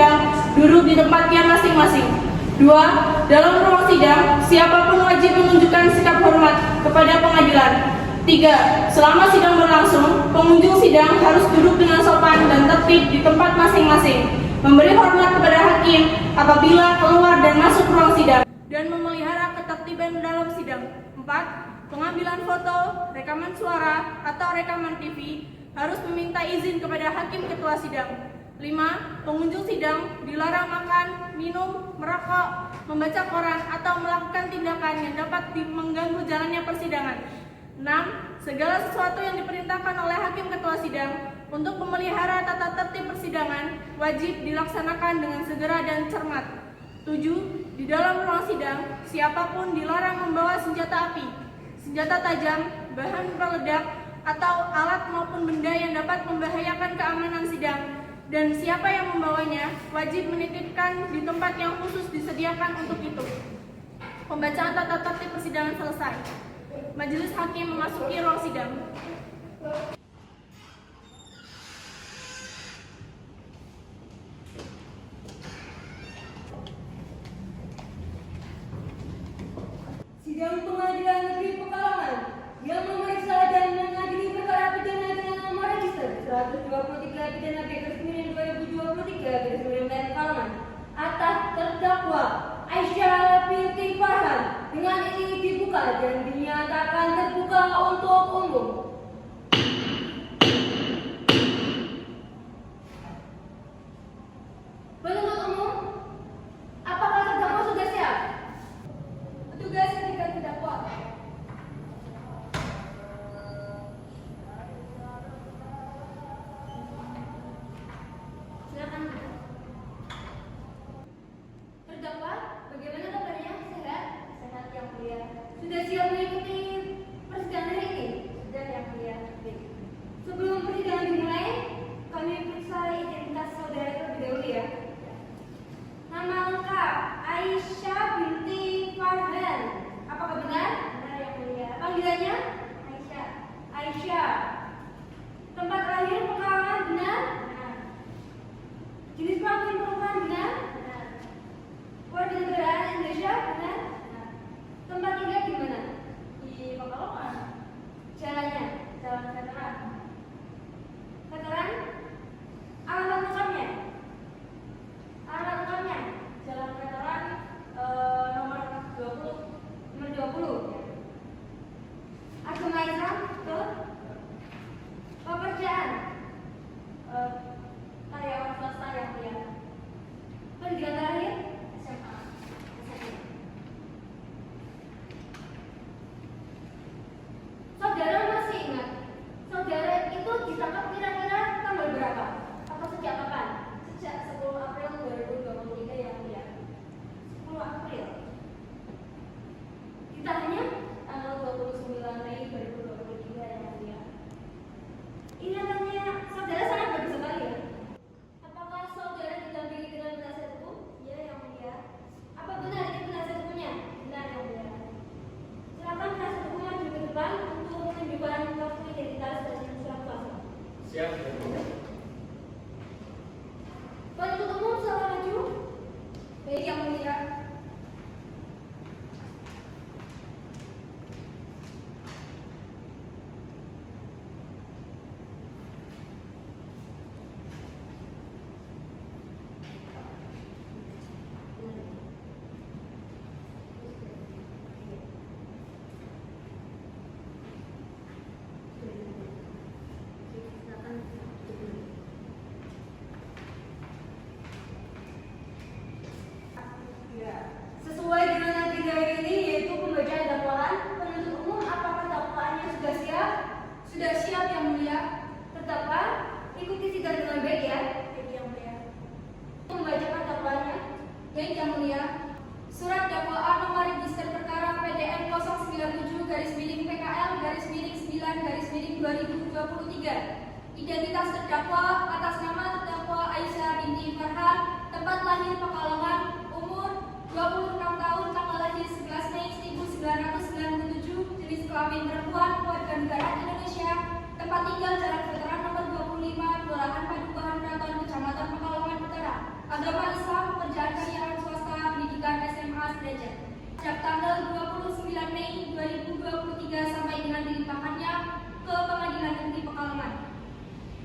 sidang duduk di tempatnya masing-masing. 2. Dalam ruang sidang, siapapun wajib menunjukkan sikap hormat kepada pengadilan. 3. Selama sidang berlangsung, pengunjung sidang harus duduk dengan sopan dan tertib di tempat masing-masing, memberi hormat kepada hakim apabila keluar dan masuk ruang sidang, dan memelihara ketertiban dalam sidang. 4. Pengambilan foto, rekaman suara, atau rekaman TV harus meminta izin kepada hakim ketua sidang. 5. Pengunjung sidang dilarang makan, minum, merokok, membaca koran, atau melakukan tindakan yang dapat mengganggu jalannya persidangan. 6. Segala sesuatu yang diperintahkan oleh hakim ketua sidang untuk memelihara tata tertib persidangan wajib dilaksanakan dengan segera dan cermat. 7. Di dalam ruang sidang, siapapun dilarang membawa senjata api, senjata tajam, bahan peledak, atau alat maupun benda yang dapat membahayakan keamanan sidang, dan siapa yang membawanya wajib menitipkan di tempat yang khusus disediakan untuk itu. Pembacaan tata tertib persidangan selesai. Majelis hakim memasuki ruang sidang. Sidang Pengadilan Negeri Pekalongan yang memeriksa dan mengadili perkara pidana dengan nomor register 123 pidana B/2023 Pekalongan atas terdakwa Aisyah binti Farhan dengan ini dibuka dan dinyatakan terbuka untuk umum. Penuntut umum, apakah terdakwa sudah siap? Petugas ketika terdakwa. Silakan. Terdakwa, bagaimana kabarnya? Sehat? Sehat yang mulia. Sudah siap mengikuti persidangan hari ini? Sudah yang mulia. Sebelum persidangan dimulai, kami periksa identitas saudara terlebih dahulu ya. Nama lengkap Aisyah binti Farhan. Apakah benar? Benar yang mulia. Panggilannya? Aisyah. Aisyah. Tempat lahir Pekalongan benar? Benar. Jenis kelamin perempuan benar? Benar. Warganegaraan Indonesia benar? Benar. Tempat tinggal di mana? Di Pekalongan. Jalannya? Jalan Veteran. Veteran? Alamat lengkapnya? Alamat lengkapnya? Jalan Veteran nomor 20. Agama Islam? Betul. Pekerjaan? Karyawan swasta yang mulia. Pendidikan terakhir? SMA. Saudara masih ingat? Saudara itu ditangkap kira-kira tanggal berapa? Atau sejak kapan? Sejak 10 April 2023 yang mulia. 10 April. Ditahannya tanggal 29 Mei 2023 yang mulia. Ingatannya saudara sangat bagus sekali ya. Apakah saudara didampingi dengan penasihat hukum? Iya yang mulia. Apa benar ini penasihat hukumnya? Benar yang mulia. Silakan penasihat hukum maju ke depan untuk menunjukkan kartu identitas dan surat kuasa. Siap. Penuntut umum silakan maju. Baik yang mulia. Sesuai dengan agenda ini yaitu pembacaan dakwaan, penuntut umum apakah dakwaannya sudah siap? Sudah siap yang mulia. Terdakwa, ikuti sidang dengan baik ya. Baik yang mulia. Membacakan dakwaannya. Baik yang mulia. Surat dakwaan nomor register perkara PDN 097-PKL-9-9/2023. Identitas terdakwa atas nama terdakwa Aisyah binti Farhan, tempat lahir Pekalongan, umur 26 tahun, tanggal lahir 11 Mei 1997, jenis kelamin perempuan, warga negara Indonesia, tempat tinggal Jalan Veteran nomor 25, Kelurahan Padukuhan Keraton, Kecamatan Pekalongan Utara. Agama Islam, pekerjaan karyawan swasta, pendidikan SMA sederajat. Sejak tanggal 29 Mei 2023 sampai dengan dilimpahkannya ke Pengadilan Negeri Pekalongan.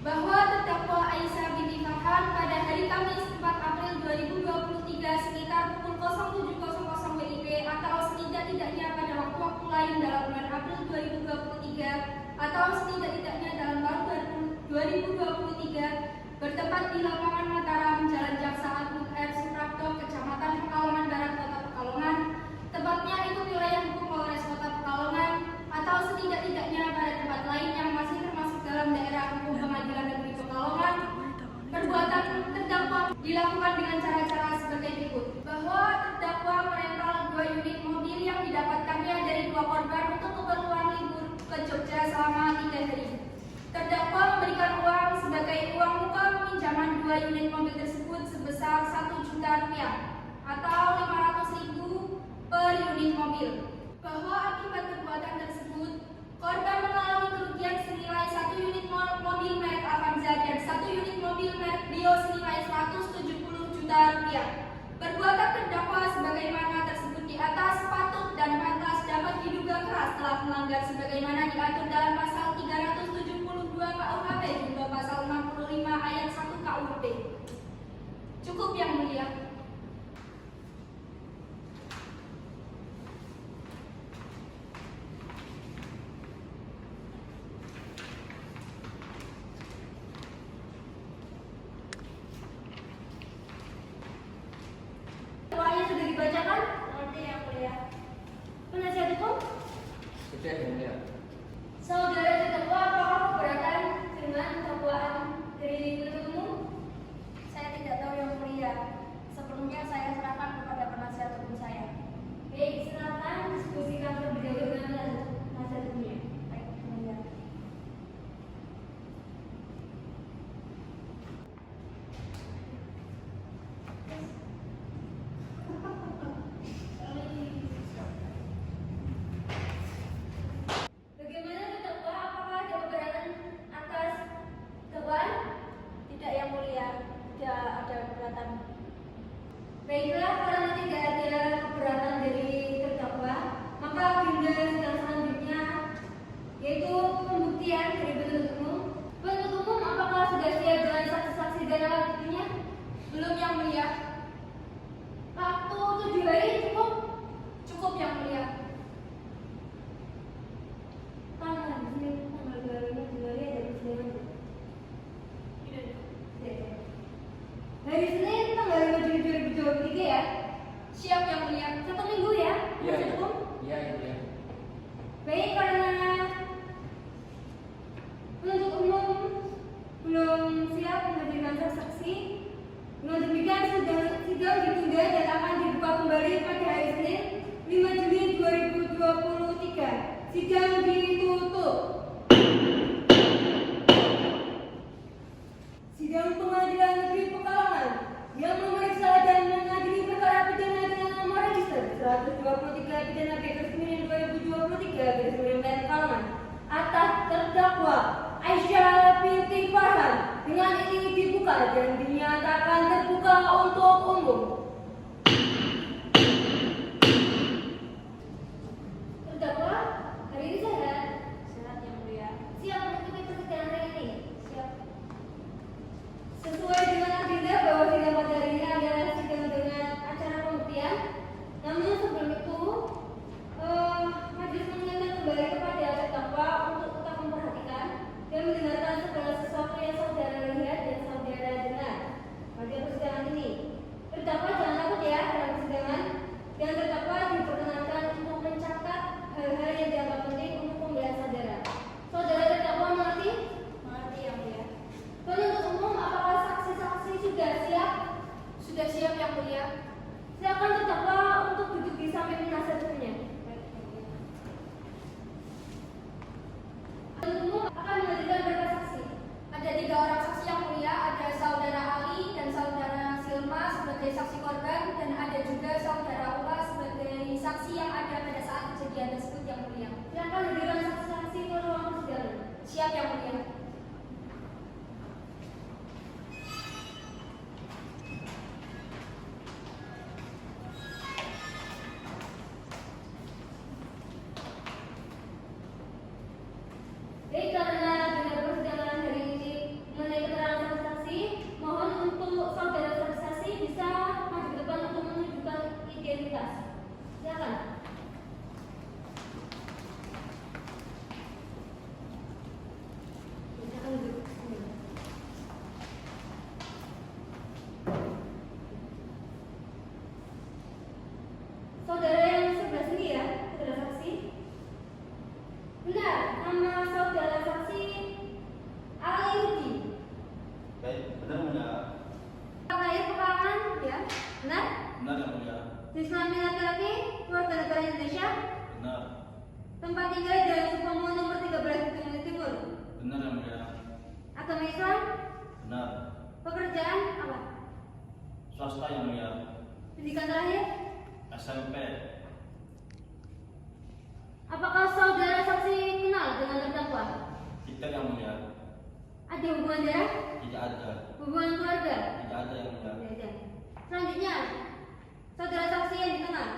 Bahwa terdakwa Aisyah binti Farhan pada hari Kamis 4 April 2023 sekitar pukul 07.00 WIB atau setidak-tidaknya pada waktu-waktu lain dalam bulan April 2023 atau setidak-tidaknya dalam tahun 2023 bertempat di lapangan Mataram, Jalan Jaksa Agung R. Suprapto, Kecamatan Pekalongan Barat, Kota Pekalongan. Tempatnya itu wilayah hukum Polres Kota Pekalongan atau setidak-tidaknya pada tempat lain yang masih termasuk dalam daerah hukum Pengadilan Negeri Pekalongan. Perbuatan terdakwa dilakukan dengan cara-cara sebagai berikut. Bahwa terdakwa merental 2 unit mobil yang didapatkannya dari 2 korban untuk keperluan libur ke Jogja selama 3 hari. Terdakwa memberikan uang sebagai uang muka peminjaman 2 unit mobil tersebut sebesar Rp1.000.000 atau Rp500.000 per unit mobil. Bahwa akibat perbuatan tersebut, korban mengalami kerugian senilai 1 unit mobil merek Avanza dan 1 unit mobil merek Brio senilai Rp170 juta. Perbuatan terdakwa sebagaimana tersebut di atas patut dan pantas dapat diduga keras telah melanggar sebagaimana diatur dalam pasal 372 KUHP junto pasal 65 ayat 1 KUHP. Cukup yang mulia. Doanya sudah dibacakan? Nanti yang mulia. Penasihat hukum? Sudah yang mulia. Saudara terdakwa apakah keberatan dengan dakwaan dari penuntut umum? Saya tidak tahu yang mulia. Sebelumnya saya serahkan kepada penasihat hukum saya. Baik, silakan diskusikan terlebih dahulu dengan penasihat hukumnya. Baik, mulia. Bagaimana terdakwa? Apakah ada keberatan atas dakwaan? Tidak yang mulia, tidak ada keberatan. Baiklah, karena tidak ada keberatan dari terdakwa, maka agenda sidang selanjutnya yaitu pembuktian dari penuntut umum. Penuntut umum apakah sudah siap dengan saksi-saksi dan alat buktinya? Belum yang mulia. Waktu 7 hari cukup? Cukup yang mulia. Tanggal di sini tanggal 2 hari ada persidangan. Tidak. Hari Senin tanggal 5 Juli 2023 ya. Siap yang mulia. 1 minggu ya. Iya, Masih iya. cukup? Iya, yang mulia. Baik, karena penuntut umum belum siap menghadirkan saksi, dengan demikian sidang ditunda dan akan dibuka kembali pada hari Senin 5 Juli 2023. Sidang ditutup. Sidang Pengadilan Negeri Pekalongan yang memeriksa dan mengadili perkara pidana dengan nomor register 123 pidana B/9 2023 Pekalongan atas terdakwa Aisyah binti Farhan dengan ini dibuka dan dinyatakan terbuka untuk umum. Terdakwa hari ini sehat? Sehat yang mulia. Siap mengikuti persidangan hari ini? Siap. Sesuai dengan agenda bahwa sidang pada hari ini adalah sidang dengan acara pembuktian. Namun sebelum itu, majelis mengingatkan kembali kepada terdakwa untuk tetap memperhatikan dan mendengarkan segala sesuatu yang saudara lihat dan saudara dengar pada persidangan ini. Terdakwa jangan takut ya dalam persidangan, dan terdakwa diperkenankan untuk mencatat hal-hal yang dianggap penting untuk pembelajaran saudara. Saudara terdakwa mengerti? Mengerti yang mulia. Penuntut umum, apakah saksi-saksi sudah siap? Sudah siap yang mulia. Silakan terdakwa untuk duduk di samping penasihat hukumnya. Penuntut umum akan menghadirkan berapa saksi? Ada 3 orang saksi yang mulia. Ada saudara Ali dan saudara Silma sebagai saksi korban, dan ada juga saudara Ula sebagai saksi yang ada pada saat kejadian tersebut yang mulia. Silakan hadirkan saksi-saksi ke ruang persidangan. Siap yang mulia. Benar yang mulia. Jenis kelamin laki-laki, warga negara Indonesia. Benar. Tempat tinggal Jalan Supomo nomor 13 Gunung Timur. Benar yang mulia. Agama Islam. Benar. Pekerjaan apa? Swasta yang mulia. Pendidikan terakhir. SMP. Apakah saudara saksi kenal dengan terdakwa? Tidak yang mulia. Ada hubungan darah? Tidak ada. Hubungan keluarga? Tidak ada yang mulia. Tidak ada. Selanjutnya, saudara saksi yang dikenal.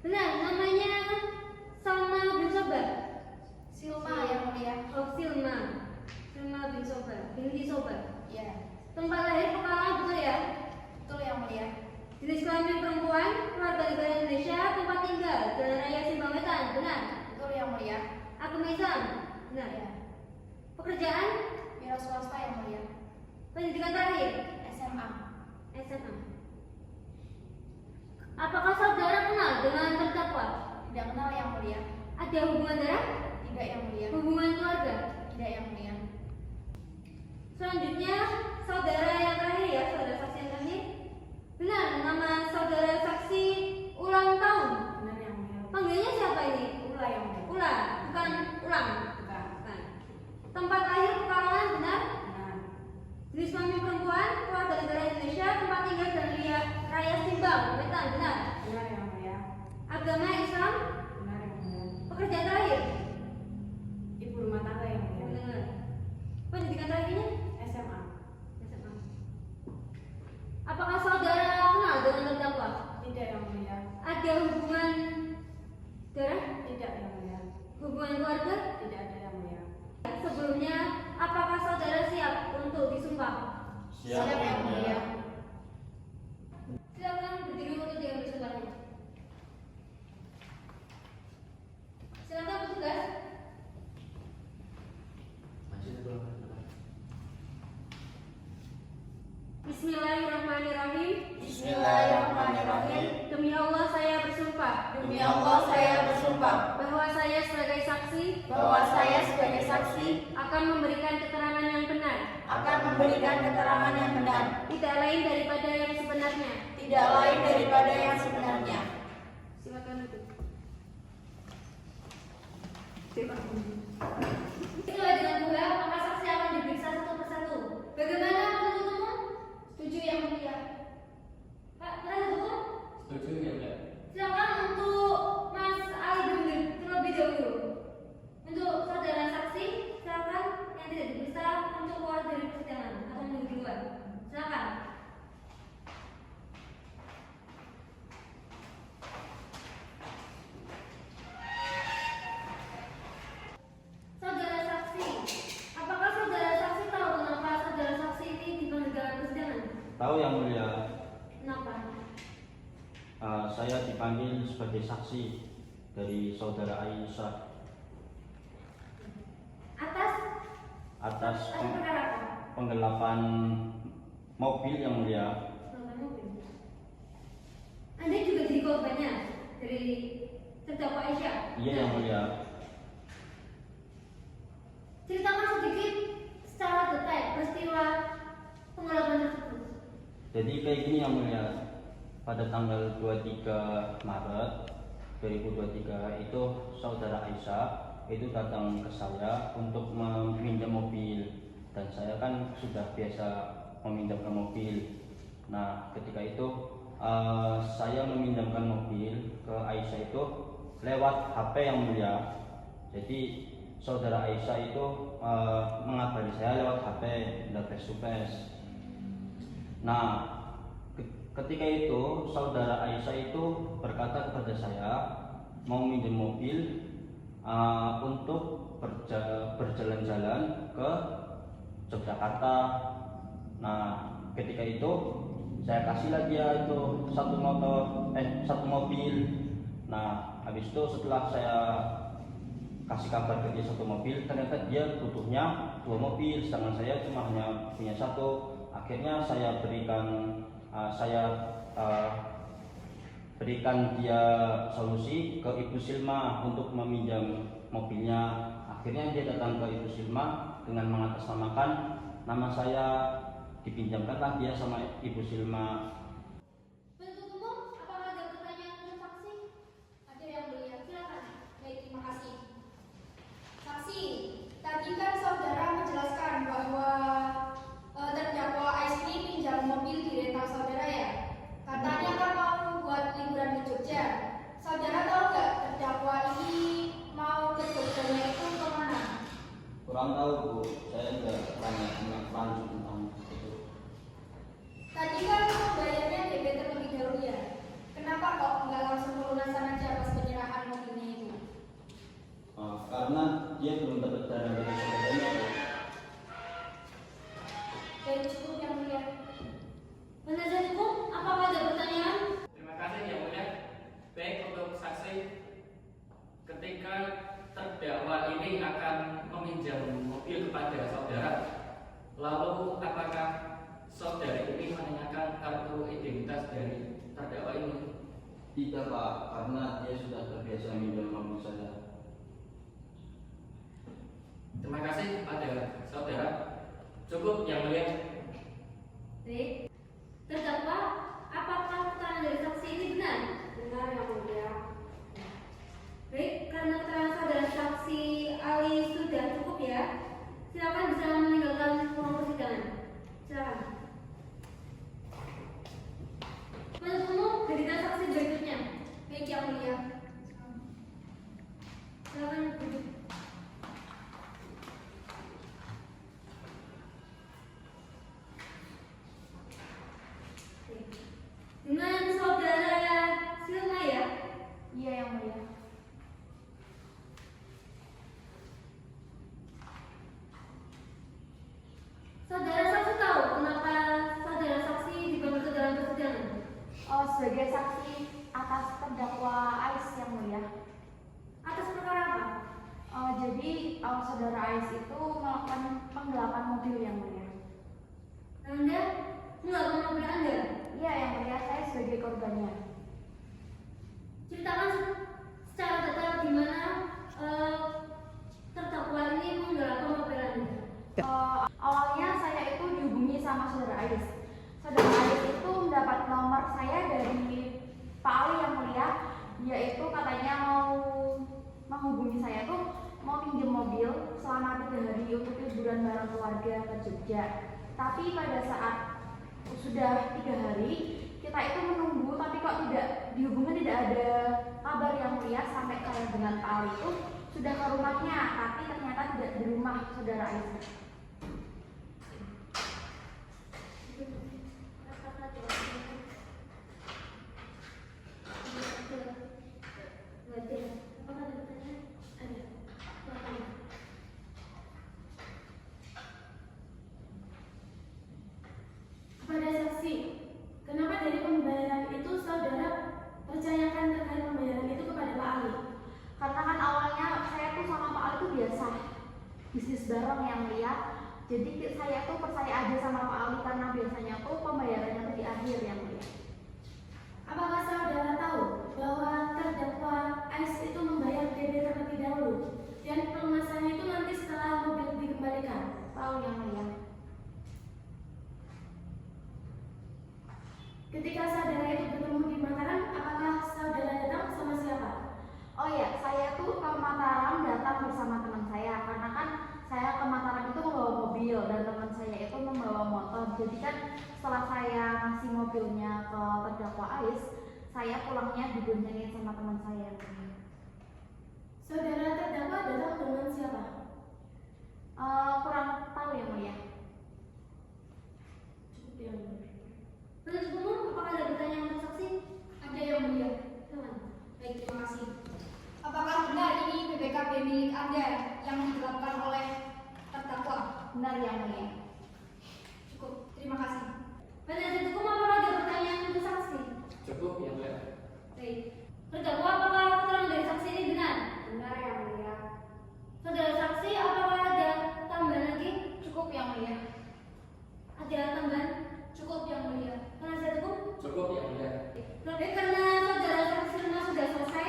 Benar, namanya Salma bin Sobar. Silma yang mulia. Oh, Silma. Silma bin Sobar. Binti Sobar. Ya, Tempat lahir Pekalongan betul ya? betul yang mulia. Jenis kelamin perempuan, warga negara Indonesia, tempat tinggal, Jalan Raya Simpang Wetan, benar. Betul yang mulia. Agama Islam, benar. Ya, Pekerjaan, wira swasta yang mulia. pendidikan terakhir, SMA. SMA. Apakah saudara kenal dengan terdakwa? Tidak kenal yang mulia. Ada hubungan darah? Tidak yang mulia. Hubungan keluarga? Tidak yang mulia. Selanjutnya, saudara yang terakhir ya, saudara saksi yang terakhir. Benar, nama saudara saksi ulang tahun. Benar yang mulia. Panggilnya siapa ini? Ula yang mulia. Ula, bukan ulang. Bukan. Bukan. Tempat lahir Pekalongan, benar. Benar. Jenis kelamin perempuan, warga negara Indonesia, tempat tinggal dan Raya Simbang, Wetan, benar. Benar yang mulia. Agama Islam, Benar yang mulia. pekerjaan terakhir. Ibu rumah tangga yang mulia. Benar. Pendidikan terakhirnya? SMA. SMA. Apakah saudara kenal dengan terdakwa? Tidak yang mulia. Ada hubungan darah? Tidak yang mulia. Hubungan keluarga? Tidak ada yang mulia. Sebelumnya, apakah saudara siap untuk disumpah? Siap yang mulia. Silakan berdiri untuk diambil sumpahnya. Silakan petugas. Bismillahirrahmanirrahim. Bismillahirrahmanirrahim. Demi Allah saya bersumpah Demi Allah saya bersumpah bahwa saya sebagai saksi bahwa saya sebagai saksi akan memberikan keterangan yang benar, akan memberikan keterangan yang benar, tidak lain daripada yang sebenarnya. tidak lain daripada yang sebenarnya. Silakan duduk. Sesuai dengan dua, maka saksi akan diperiksa satu persatu. Bagaimana penuntut umum? Setuju yang mulia. Pak, penasihat hukum? Setuju yang mulia. Silakan untuk Mas Ali Bendel terlebih dahulu. Untuk saudara saksi, silakan yang tidak diperiksa untuk keluar dari persidangan atau menunggu di luar. Silakan. Saudara saksi, apakah saudara saksi tahu kenapa saudara saksi ini dipanggil dalam persidangan? Tahu yang mulia. Kenapa? Saya dipanggil sebagai saksi dari saudara Aisyah Atas atas perkara apa? penggelapan mobil yang mulia. Penggelapan mobil. Anda juga jadi korbannya dari terdakwa Aisyah. Iya yang mulia. Ceritakan sedikit secara detail peristiwa penggelapan tersebut. Jadi kayak gini yang mulia. Pada tanggal 23 Maret 2023 itu saudara Aisyah itu datang ke saya untuk meminjam mobil, dan saya kan sudah biasa meminjamkan mobil. Nah ketika itu saya meminjamkan mobil ke Aisyah itu lewat HP yang mulia. Jadi saudara Aisyah itu mengabari saya lewat HP, tidak face to face. Nah ketika itu saudara Aisyah itu berkata kepada saya mau minjem mobil untuk berjalan-jalan ke Yogyakarta. Nah ketika itu saya kasihlah dia itu satu mobil. Nah habis itu setelah saya kasih kabar ke dia satu mobil, ternyata dia butuhnya 2 mobil, sedangkan saya cuma hanya punya 1. Akhirnya saya berikan dia solusi ke Ibu Silma untuk meminjam mobilnya. Akhirnya dia datang ke Ibu Silma dengan mengatasnamakan nama saya, dipinjamkanlah dia sama Ibu Silma. Penuntut umum, apakah ada pertanyaan untuk saksi? Ada yang mulia, silakan. Baik, terima kasih. Saksi, tadi kan saudara menjelaskan bahwa terdakwa Ais ini pinjam mobil di rental saudara ya. Katanya kan mau buat liburan ke Jogja. Saudara tahu nggak terdakwa ini mau ke Jogjanya itu kemana? Kurang tahu Bu, saya tidak tanya langsung tentang itu. Tadi kan membayarnya DP terlebih dahulu ya. Kenapa kok nggak langsung pelunasan aja pas penyerahan mobilnya itu? Karena dia belum dapat dana dari saudaranya Bu. Baik, cukup yang mulia. Penasihat hukum, apakah ada pertanyaan? Terima kasih yang mulia. Baik, untuk saksi, ketika terdakwa ini akan meminjam mobil kepada saudara, lalu apakah saudara ini menanyakan kartu identitas dari terdakwa ini? Tidak Pak, karena dia sudah terbiasa minjam mobil saya. Terima kasih pada saudara. Cukup yang mulia. Baik. Terdakwa, apakah keterangan dari saksi ini benar? Benar yang mulia. Baik, karena keterangan saudara saksi Ali sudah cukup ya. Silakan bisa meninggalkan ruang persidangan. Silakan. Penuntut umum, hadirkan saksi berikutnya. Baik yang mulia. Silakan duduk. Dengan saudara Silma ya? Iya yang mulia. Saudara saksi tahu kenapa saudara saksi dipanggil ke dalam persidangan? Oh, sebagai saksi atas terdakwa Ais yang mulia. Atas perkara apa? Jadi saudara Ais itu melakukan penggelapan mobil yang mulia. Anda melakukan mobil Anda? Iya yang mulia, saya sebagai korbannya. Ceritakan secara detail di mana terdakwa ini menggelapkan mobil Anda. Awalnya saya itu dihubungi sama saudara Ais. Saudara Ais itu mendapat nomor saya dari Pak Ali yang mulia. Dia itu katanya mau menghubungi saya tuh mau pinjam mobil selama 3 hari untuk liburan bareng keluarga ke Jogja. Tapi pada saat sudah 3 hari kita itu menunggu, tapi kok tidak dihubungi, tidak ada kabar yang mulia sampai saya dengan Pak Ali itu sudah ke rumahnya, tapi ternyata tidak di rumah saudara Ais. Kepada saksi, kenapa dari pembayaran itu saudara percayakan terkait pembayaran itu kepada Pak Ali? Karena kan awalnya saya tuh sama Pak Ali tuh biasa bisnis bareng yang mulia. Jadi saya tuh percaya aja sama Pak Ali karena biasanya tuh pembayarannya tuh di akhir yang mulia. Apakah saudara tahu bahwa terdakwa Ais itu membayar DP terlebih dahulu dan pelunasannya itu nanti setelah mobil dikembalikan? Tahu yang mulia. Ketika saudara itu bertemu di Mataram, apakah saudara datang sama siapa? Oh ya, saya tuh ke Mataram datang bersama teman saya karena kan saya ke Mataram itu membawa mobil dan teman saya itu membawa motor. Jadi kan setelah saya ngasih mobilnya ke terdakwa Ais, saya pulangnya diboncengi sama teman saya. Saudara terdakwa datang dengan siapa? Kurang tahu yang mulia. Cukup yang mulia. Penuntut umum, apakah ada pertanyaan untuk saksi? Ada yang mulia. Silakan. Baik, terima kasih. Apakah benar ini BPKB milik Anda yang digelapkan oleh terdakwa? Benar yang mulia. Cukup, terima kasih. Penasihat hukum, apakah ada pertanyaan untuk saksi? Cukup yang mulia. Baik. Terdakwa, apakah keterangan dari saksi ini benar? Benar yang mulia. Saudara saksi, apakah ada tambahan lagi? Cukup yang mulia. Ada tambahan? Cukup yang mulia. Penasihat hukum? Cukup yang mulia. Baik, karena saudara saksi semua sudah selesai,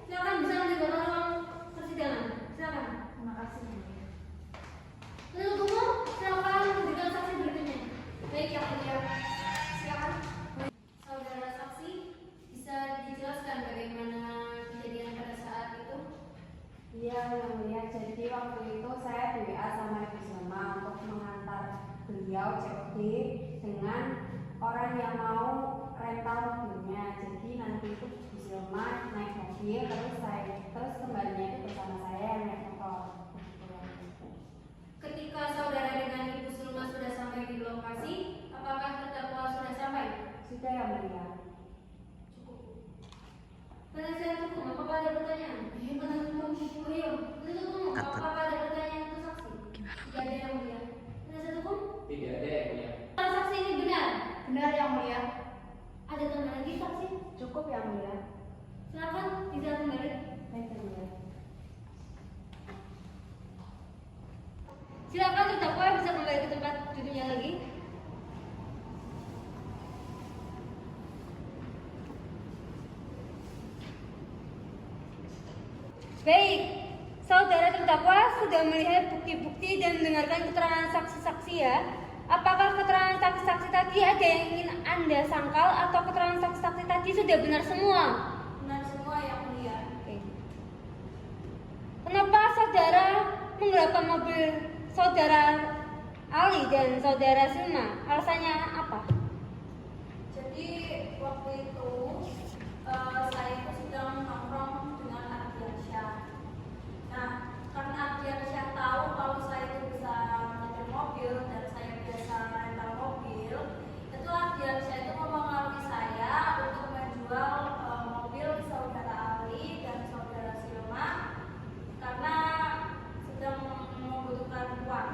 silakan bisa meninggalkan ruang persidangan. Silakan. Terima kasih. atau COD dengan orang yang mau rental mobilnya. Jadi nanti itu Bu Silma naik mobil terus kembalinya itu bersama saya yang naik motor. Ketika saudara dengan Ibu Sulma sudah sampai di lokasi, apakah terdakwa sudah sampai? Sudah yang mulia. Penasihat hukum, apakah ada pertanyaan? Penasihat hukum, penasihat hukum, apakah ada pertanyaan untuk saksi? Tidak ada yang mulia. Penasihat hukum? Tidak ada yang mulia. Kalau saksi ini benar, Benar yang mulia. ada tambah lagi saksi? Cukup yang mulia. Silakan bisa kembali. Baik yang mulia. Silakan terdakwa bisa kembali ke tempat duduknya lagi. Baik, saudara terdakwa sudah melihat bukti-bukti dan mendengarkan keterangan saksi-saksi ya. Apakah keterangan saksi-saksi tadi ada yang ingin Anda sangkal atau keterangan saksi-saksi tadi sudah benar semua? Benar semua yang mulia. Oke. Kenapa saudara menggerakkan mobil saudara Ali dan saudara Silma? Alasannya apa? Jadi waktu itu saya itu sedang nongkrong dengan Ardiansyah. Nah, karena Ardiansyah tahu kalau saya itu bisa nyetir mobil dan saya biasa rental mobil, itu Ardiansyah itu mempengaruhi saya untuk menjual mobil saudara Ali dan saudara Silma karena sedang membutuhkan uang.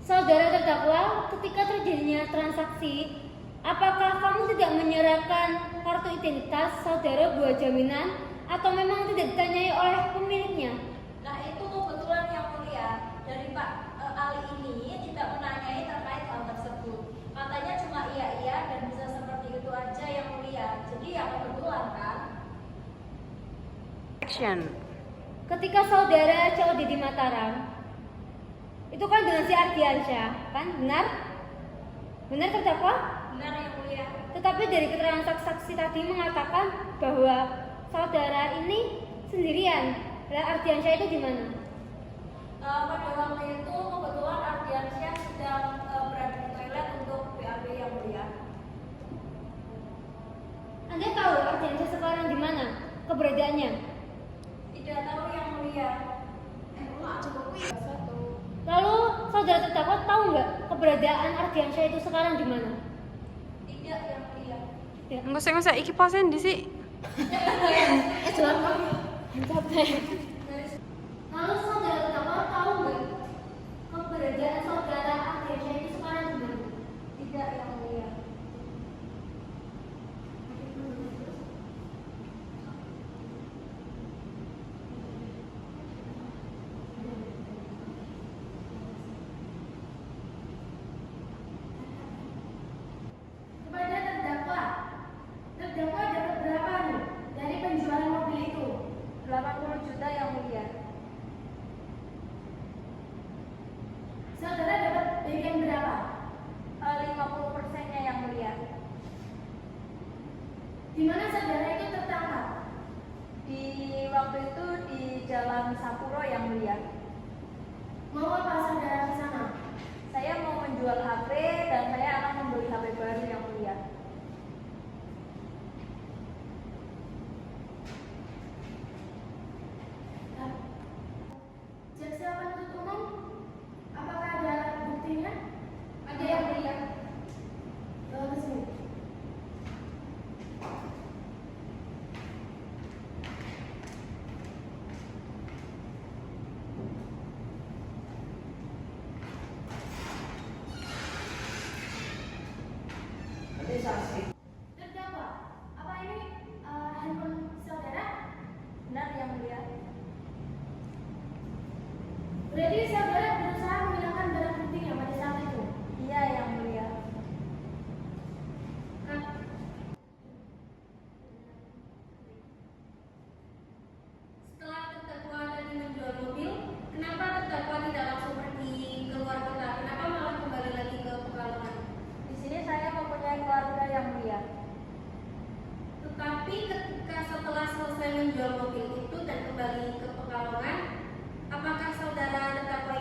Saudara terdakwa, ketika terjadinya transaksi, apakah kamu tidak menyerahkan kartu identitas saudara buat jaminan atau memang tidak ditanyai oleh pemiliknya? Nah itu kebetulan yang mulia dari Pak Ali ini tidak menanyai terkait hal tersebut. Katanya cuma iya dan bisa seperti itu aja yang mulia. Jadi ya kebetulan kan. Ketika saudara COD di Mataram, itu kan dengan si Ardiansyah, kan? Benar? Benar terdakwa? Benar yang mulia. Tetapi dari keterangan saksi tadi mengatakan bahwa saudara ini sendirian. Lah Ardiansyah itu di mana? Pada waktu itu kebetulan Ardiansyah sedang berada di toilet untuk BAB yang mulia. Anda tahu Ardiansyah sekarang di mana? Keberadaannya? Tidak tahu yang mulia. Lalu saudara terdakwa tahu nggak keberadaan Ardiansyah itu sekarang di mana? Tidak yang mulia. Enggak usah iki pasen di sih. Lalu saudara terdakwa tahu nggak keberadaan saudara Ardiansyah itu sekarang di mana? Tidak yang mulia. Kepada terdakwa dapat berapa nih dari penjualan mobil itu? 80 juta yang mulia. Saudara dapat bagian berapa? 50%-nya yang mulia. Di mana saudara itu tertangkap? Di waktu itu di Jalan Sapuro yang mulia. Mau apa saudara ke sana? Saya mau menjual HP dan saya akan membeli HP baru yang mulia. Jaksa penuntut umum, apakah ada buktinya? Ada yang mulia. Bawa ke sini. Terdakwa, apa ini handphone saudara? Benar yang mulia. Berarti saudara berusaha menghilangkan barang buktinya pada saat itu. Iya yang mulia. Setelah terdakwa tadi menjual mobil, kenapa terdakwa tidak langsung pergi keluar kota? Kenapa malah kembali lagi ke Pekalongan? Di sini saya mempunyai keluarga yang mulia. Tetapi ketika setelah selesai menjual mobil itu dan kembali ke Pekalongan, apakah saudara terdakwa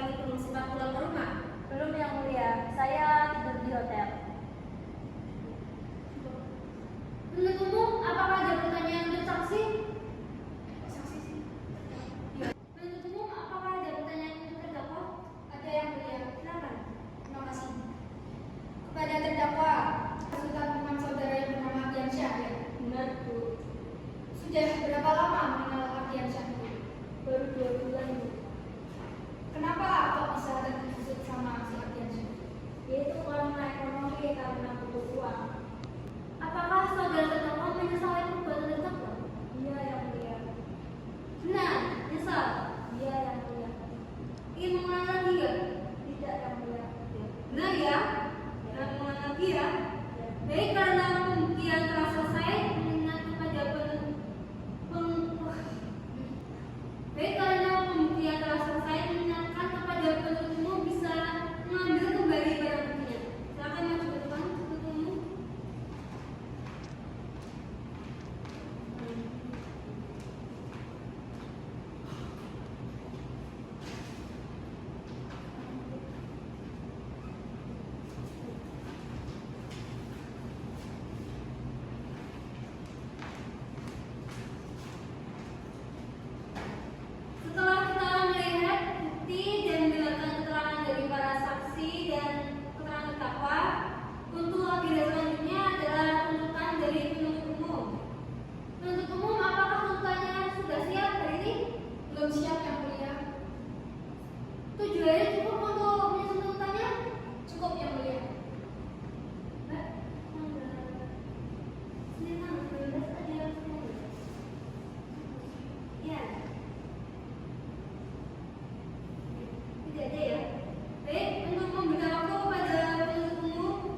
2 bulan. Kenapa kok bisa terkejut sama si Ardiansyah? Yaitu karena ekonomi, karena butuh uang. Apakah saudara terdakwa menyesali perbuatan terdakwa? Iya yang mulia. Benar, nyesal. Iya yang mulia. Ingin mengulang lagi nggak? Tidak yang mulia. Benar ya? Jangan mengulang lagi ya. Baik, karena pembuktian telah selesai, mengingat kepada Baik, karena pembuktian telah selesai, mengingatkan kepada penuntut umum bisa mengambil kembali barang buktinya. Silakan maju ke depan, penuntut umum. Setelah kita melihat bukti dan mendengarkan keterangan dari para saksi dan keterangan terdakwa, untuk agenda selanjutnya adalah tuntutan dari penuntut umum. Penuntut umum, apakah tuntutannya sudah siap hari ini? Belum siap yang mulia. 7 hari cukup untuk menyusun tuntutannya? Cukup yang mulia. Mbak, Senin tanggal 12 ada semuanya? Iya. Tidak ada ya. Baik, untuk memberikan waktu kepada penuntut umum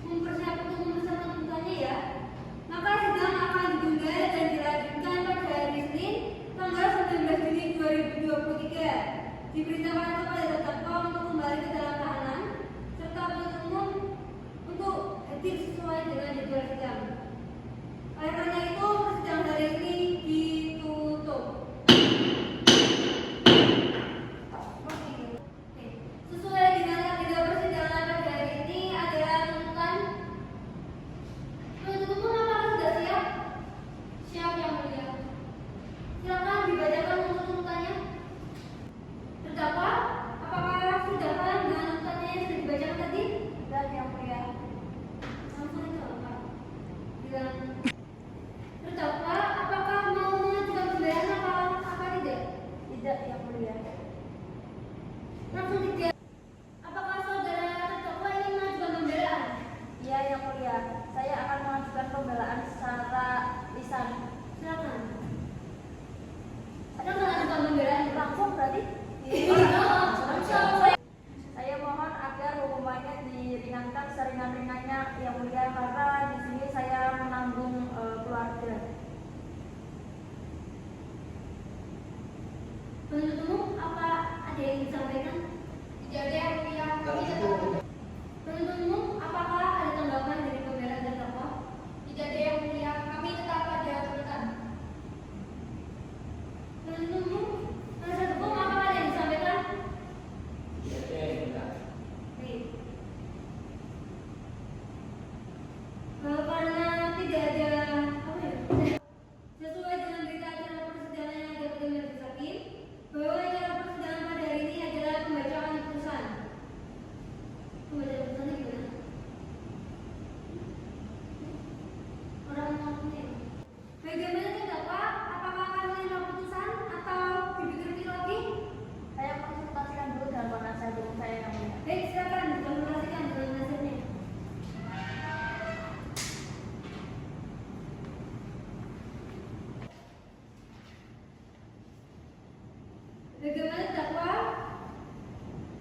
mempersiapkan tuntutannya ya. Maka sidang akan ditunda dan dilanjutkan pada hari Senin tanggal 19 Juni 2023. Diberitakan kepada terdakwa untuk kembali ke dalam tahanan serta penuntut umum untuk hadir sesuai dengan jadwal sidang. Oleh karena itu, persidangan hari ini ditutup. Sesuai dengan agenda persidangan pada hari ini adalah tuntutan. Penuntut umum, apakah sudah siap? Siap yang mulia. Silakan dibacakan untuk tuntutannya. Terdakwa, apakah sudah paham dengan tuntutannya yang sudah dibacakan tadi? Dan yang mulia. Langsung aja Pak. Bilang. Terdakwa, apakah mau mengajukan pembelaan apa tidak? Tidak yang mulia. Langsung tidak. Apakah saudara terdakwa ingin mengajukan pembelaan? Iya yang mulia. Saya akan mengajukan pembelaan secara lisan. Silakan. Ada mengajukan pembelaan Langsung berarti? Langsung. Saya mohon agar hukumannya diringankan seringan-ringannya yang mulia karena di sini saya menanggung keluarga. Penuntut umum, apa ada yang disampaikan? Tidak ada yang mulia. Kami tetap. Penuntut umum, apakah ada tanggapan dari pembelaan terdakwa? Tidak ada yang mulia. Kami tetap pada tuntutan. Penuntut umum, penasihat hukum, apakah ada yang disampaikan? Baik. Karena tidak ada apa ya? Sesuai dengan berita acara persidangan yang dapat Majelis Hakim, bahwa acara persidangan pada hari ini adalah pembacaan putusan. Pembacaan putusannya gimana? Orang ngomongnya. Bagaimana terdakwa? Apakah akan menerima putusan atau dipikir-pikir lagi? Saya konsultasikan dulu dengan penasihat hukum saya yang mulia. Baik, silakan dikonsultasikan dengan penasihatnya. Bagaimana terdakwa?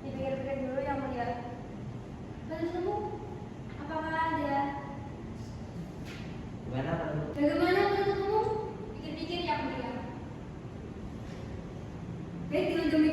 Dipikir-pikir dulu yang mulia. Penuntut umum, apakah ada? Gimana Pak? Bagaimana penuntut umum? Pikir-pikir yang mulia. Baik, dengan demikian